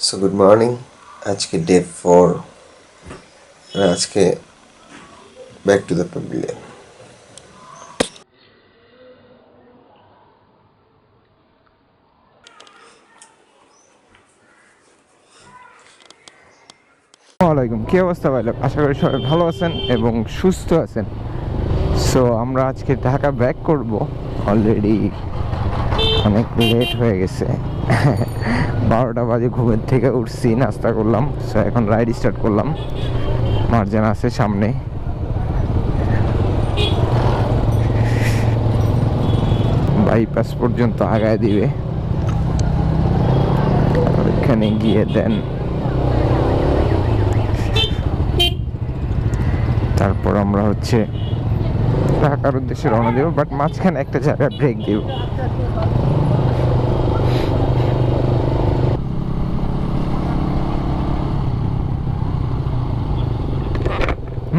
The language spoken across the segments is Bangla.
So good morning. আজকে ডে 4, আজকে ব্যাক টু দ্য প্যাভিলিয়ন। আসসালামাইকুম, কী অবস্থা ভাই? আশা করি সবাই ভালো আছেন এবং সুস্থ আছেন। সো আমরা আজকে ঢাকা ব্যাক করব। অলরেডি অনেক লেট হয়ে গেছে। 12টা বাজে ঘুমের থেকে উঠছি, নাস্তা করলাম। সো এখন রাইড স্টার্ট করলাম। মার্জান আছে সামনে। বাইপাস পর্যন্ত আগায় দিবে, ওইখানে গিয়ে দেন তারপর আমরা ঢাকার উদ্দেশ্যে রওনা দেব। বাট মাঝখানে একটা জায়গায় ব্রেক দিব।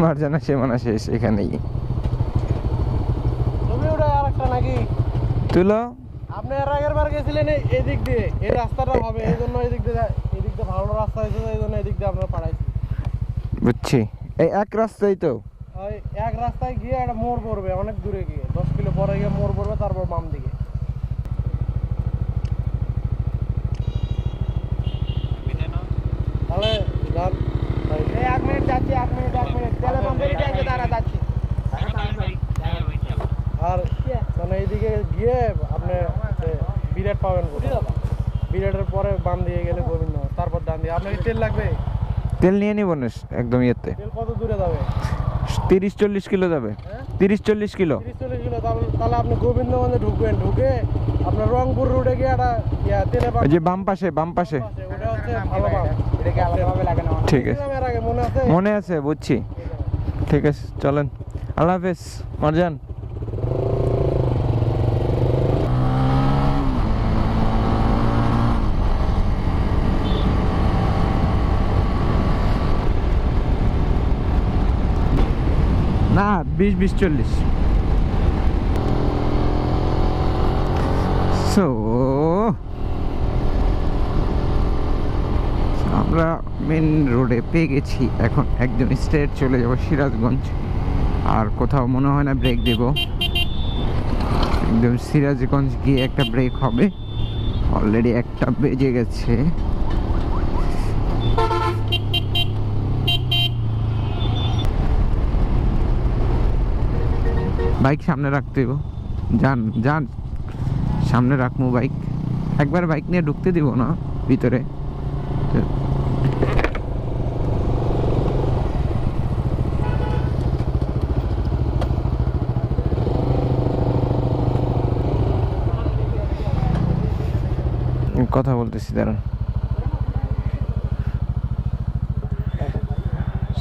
মার্জানা সীমানা শেষ এখানেই। তুলো আপনি এর আগের বার গেছিলেন এদিক দিয়ে, এই রাস্তাটা হবে এই জন্য এদিক দিয়ে ভালো রাস্তা হয়েছে, এই জন্য এদিক দিয়ে আপনারা পাঠাইছি। বুঝছি, এই এক রাস্তাই তো। ওই এক রাস্তায় গিয়ে একটা মোড় পড়বে, অনেক দূরে গিয়ে 10 কিলো পরে গিয়ে মোড় পড়বে, তারপর বাম দিকে। তাহলে যান। এই 1 মিনিট যাচ্ছি, 1 মিনিট তেলে পাম্পের ট্যাঙ্কে দাঁড়া যাচ্ছি। আর মানে এইদিকে গিয়ে আপনি বিরাট পাবেন। বিরাটের পরে বাম দিয়ে গেলে গোবিন্দ, তারপর ডান দিয়ে। আপনার তেল লাগবে? তেল নিয়ে নিব না একদম ইয়েতে। তেল কত দূরে যাবে? 30-40 কিলো যাবে। 30-40 কিলো। 30-40 কিলো। তাহলে আপনি গোবিন্দগঞ্জে ঢুকবেন, ঢুকে আপনার রংপুর রুটে গিয়ে একটা তেলে পাম্প, যে বাম পাশে ওটা হচ্ছে ভালো পাম্প। এটা কি আলাদাভাবে লাগে না? ঠিক আছে, এর আগে মনে আছে? মনে আছে, বুঝছি। ঠিক আছে, চলেন। আল্লাহ হাফেজ মারজান। না, 20-40। সো আমরা মেন রোডে পেয়ে গেছি। এখন একদম স্ট্রেট চলে যাব সিরাজগঞ্জ। আর কোথাও মনে হয় না ব্রেক দেব। একদম সিরাজগঞ্জ গিয়ে একটা ব্রেক হবে। অলরেডি 1টা বেজে গেছে। বাইক সামনে রাখতে দিব। যান সামনে রাখবো বাইক। একবার বাইক নিয়ে ঢুকতে দিব না ভিতরে। কথা বলতেছি, দাঁড়ান।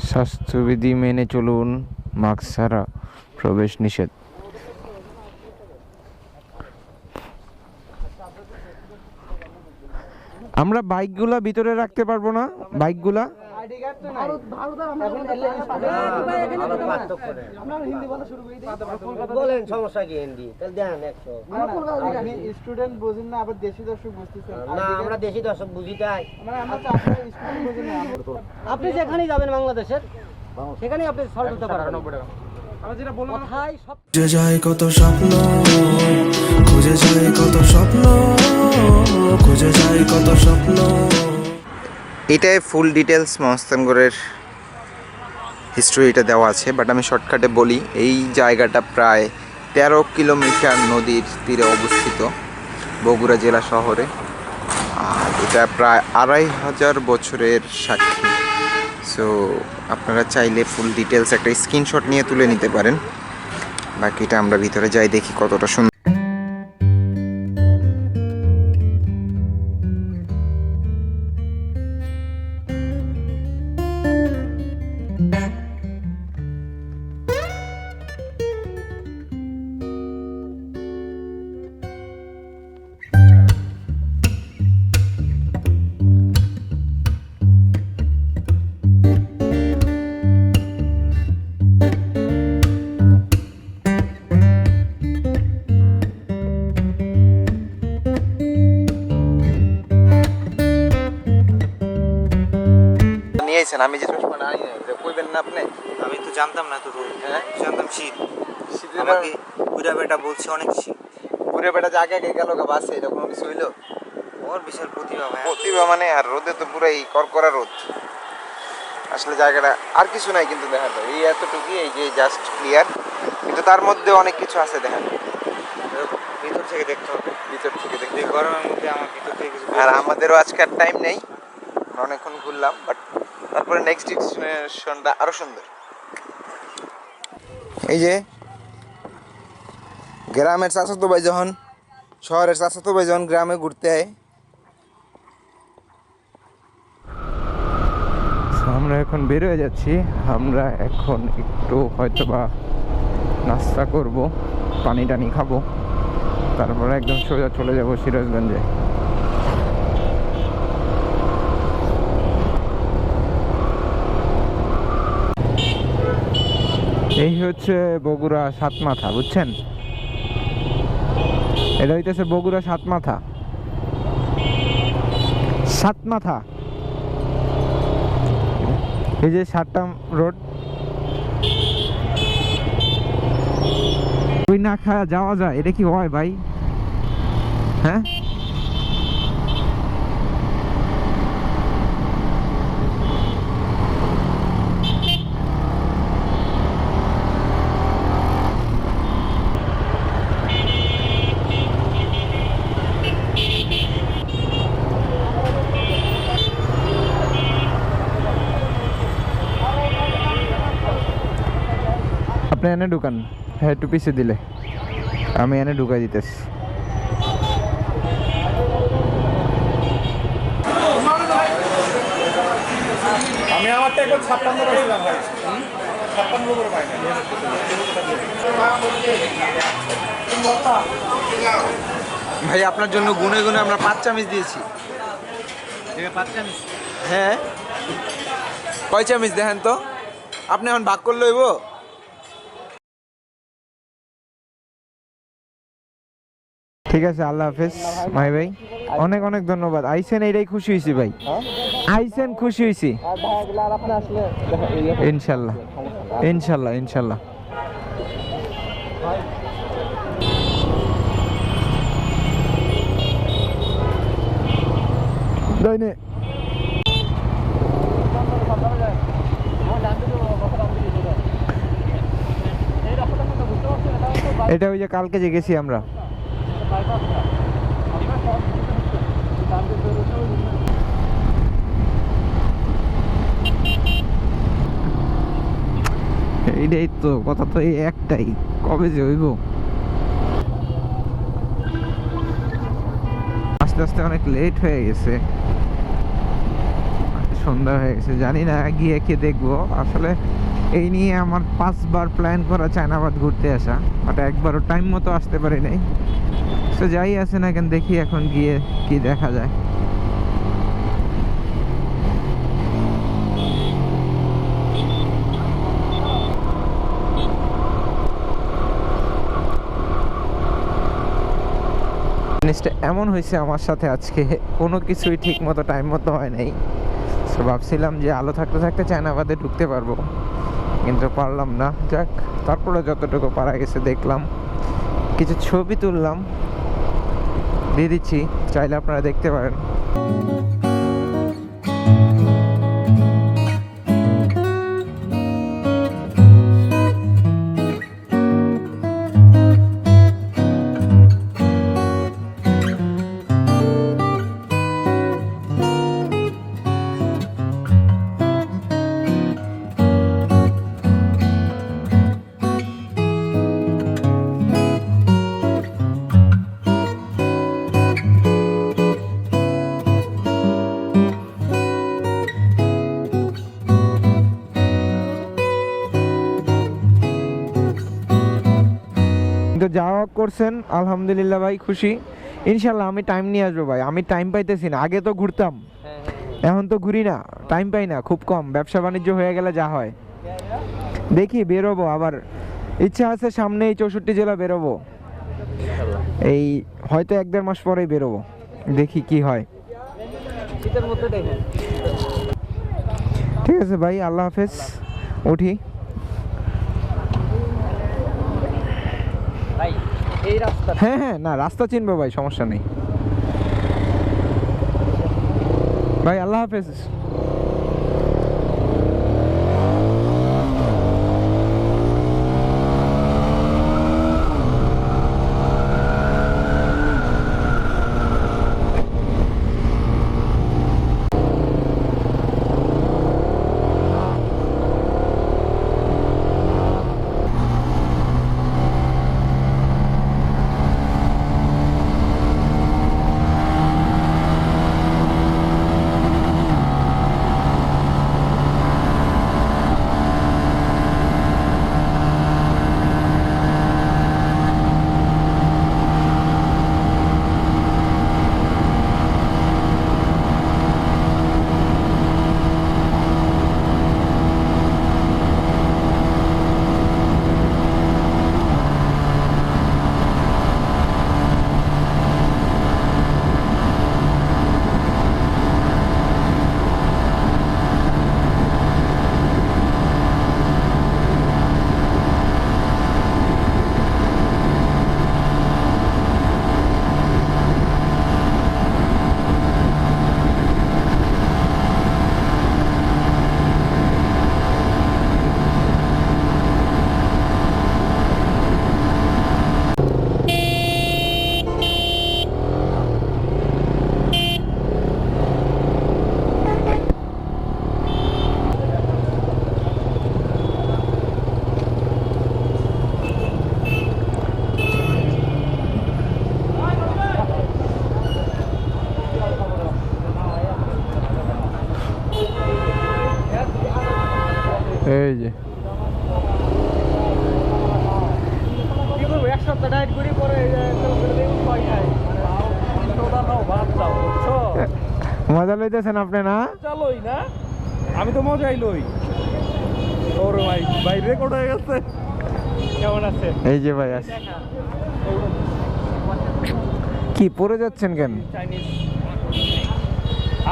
স্বাস্থ্যবিধি মেনে চলুন, মাস্ক ছাড়া প্রবেশ নিষেধ। আমরা বাইকগুলা ভিতরে রাখতে পারবো না? বাইকগুলা বলেন, সমস্যা কি? হিন্দি তাহলে দেন 100। আপনি স্টুডেন্ট বুঝেন না, আবার দেশি দর্শক বুঝতেছেন না, আমরা দেশি দর্শক বুঝি তাই। স্টুডেন্ট বুঝেন না। আপনি যেখানেই যাবেন বাংলাদেশের, সেখানেই আপনি সলভ করতে পারবেন। আমি যেটা বললাম, কথাই সব খুঁজে যায় কত স্বপ্ন, খুঁজে যায় কত স্বপ্ন, খুঁজে যায় কত স্বপ্ন। এটাই ফুল ডিটেলস মহস্তানগড়ের হিস্ট্রিটা দেওয়া আছে, বাট আমি শর্টকাটে বলি। এই জায়গাটা প্রায় 13 কিলোমিটার নদীর তীরে অবস্থিত, বগুড়া জেলা শহরে। আর এটা প্রায় 2500 বছরের সাক্ষী। সো আপনারা চাইলে ফুল ডিটেলস একটা স্ক্রিনশট নিয়ে তুলে নিতে পারেন। বাকিটা আমরা ভিতরে যাই, দেখি কতটা সুন্দর। নিছেন? আমি যে চশমাটা আনি নাই এটা কইবেন না আপনি? আমি তো জানতাম না তো রোদ, হ্যাঁ জানতাম শীত। শীতের আমাকে বুড়া বেটা বলছে অনেক শীত। পুরে বেটা যে আগে আগে গেল বাসে, এটা কোনো কিছু হইলো? ওর বিশাল প্রতিভা ভাই। প্রতিভা মানে, আর রোদে তো পুরাই করকরা রোদ। আসলে জায়গাটা আর কিছু নাই কিন্তু দেখা যায়, এই এতটুকুই, এই যে জাস্ট ক্লিয়ার, কিন্তু তার মধ্যে অনেক কিছু আছে দেখেন। ভিতর থেকে দেখতে হবে, ভিতর থেকে দেখতে এই হবে। গরমের মধ্যে আমার ভিতর থেকে কিছু আর আমাদেরও আজকে আর টাইম নেই, আমরা অনেকক্ষণ ঘুরলাম, বাট তারপরে নেক্সট ডেস্টিনেশনটা আরো সুন্দর। এই যে গ্রামের চাচাতো ভাই যখন, শহরের চাচাতো ভাই যখন গ্রামে ঘুরতে হয়, আমরা এখন বের হয়ে যাচ্ছি। আমরা এখন একটু হয়তো বা নাস্তা করব, পানি টানি খাবো, তারপরে একদম সোজা চলে যাব সিরাজগঞ্জে। এই হচ্ছে বগুড়া সাতমাথা, বুঝছেন? এটা হইতেছে বগুড়া সাতমাথা। সাতমাথা, এই যে 7টা রোড, ওই না খাওয়া যাওয়া যায়? এটা কি হয় ভাই? হ্যাঁ, আপনি এনে ঢুকান, হ্যাঁ একটু পিছিয়ে দিলে আমি এনে ঢুকাই দিতেছি। আমি আমারটা একবার 56 পাইছিলাম ভাই, 56 করে পাই না। ভাই আপনার জন্য গুনে গুনে আমরা 5 চামচ দিয়েছি। হ্যাঁ, কয় চামচ দেখেন তো, আপনি এখন ভাগ করলে হইব। ঠিক আছে, আল্লাহ হাফেজ মাই ভাই, অনেক অনেক ধন্যবাদ। আইসেন, এইটাই খুশি হয়েছি ভাই, আইসেন খুশি হয়েছি। আর ভাই গেলে আর আপনি আসলে ইনশাল্লাহ ইনশাল্লাহ ইনশাল্লাহ। দৈনে এটা ওই যে কালকে যে গেছি আমরা, এইটাই তো কথা, তো এই একটাই, কবে যে হইব। আস্তে আস্তে অনেক লেট হয়ে গেছে, সন্ধ্যা হয়ে গেছে, জানি না গিয়ে কি দেখবো। আসলে এই নিয়ে আমার 5বার প্ল্যান করা চায়নাবাদ ঘুরতে আসা, বাট একবারও টাইম মতো আসতে পারি নাই। তো যাই আছে না কেন, দেখি এখন গিয়ে কি দেখা যায়। জিনিসটা এমন হয়েছে আমার সাথে আজকে, কোনো কিছুই ঠিক মতো টাইম মতো হয় নাই। তো ভাবছিলাম যে আলো থাকতে থাকতে চায়নাবাদে ঢুকতে পারবো, কিন্তু পারলাম না। যাক, তারপরে যতটুকু পারা গেছে দেখলাম, কিছু ছবি তুললাম, দিয়ে দিচ্ছি, চাইলে আপনারা দেখতে পারেন। কিন্তু যাওয়া করছেন আলহামদুলিল্লাহ ভাই, খুশি। ইনশাল্লাহ আমি টাইম নিয়ে আসবো ভাই, আমি টাইম পাইতেছি না। আগে তো ঘুরতাম, এখন তো ঘুরি না, টাইম পাই না, খুব কম। ব্যবসা বাণিজ্য হয়ে গেলে যা হয়, দেখি বেরোবো আবার, ইচ্ছা আছে সামনে এই 64 জেলা বেরোবো, এই হয়তো 1-1.5 মাস পরেই বেরোবো, দেখি কি হয়। শীতের মধ্যে দেখেন। ঠিক আছে ভাই, আল্লাহ হাফেজ। উঠি। ভাই এই রাস্তা হ্যাঁ হ্যাঁ, না রাস্তা চিনবো ভাই, সমস্যা নেই ভাই, আল্লাহ হাফেজ। এই যে কি করবো, এক সপ্তাহ ডায়েট করি পরে ভাত চাও, বুঝছো? মজা লইতেছেন আপনি না? চলোই না, আমি তো মজাই লই। ওর ভাই ভাই রেকর্ড হয়ে গেছে। কেমন আছে? এই যে ভাই আছে। কি পড়ে যাচ্ছেন কেন? চাইনিজ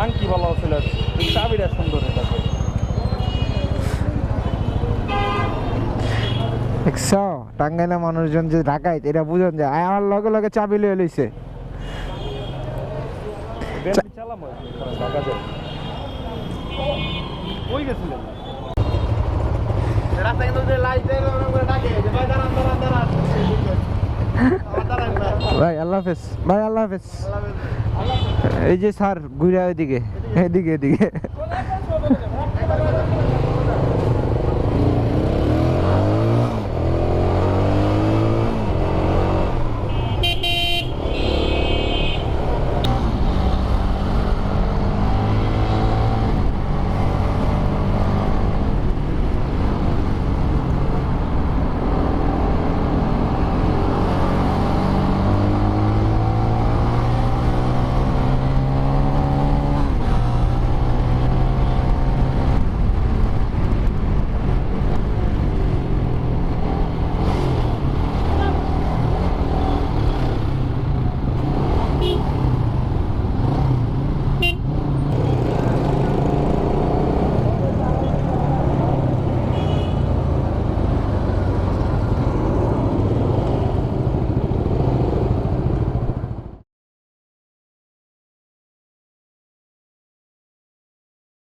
আংটি ভালো ছিল, চাবিটা সুন্দর এটা। দেখছো টাঙ্গাইলে মানুষজন যে ডাকাইত, এটা বুঝুন যে আমার লগে লগে চাবি লয়ে লইছে। চালাম ঢাকা যায় কই গেছিলেন? রাস্তা কিন্তু লাইট ডাকে ভাই দাঁড়ান দাঁড়ান দাঁড়ান। ভাই আল্লাহ হাফেজ, ভাই আল্লাহ হাফেজ। এই যে স্যার ঘুরে এদিকে এদিকে এদিকে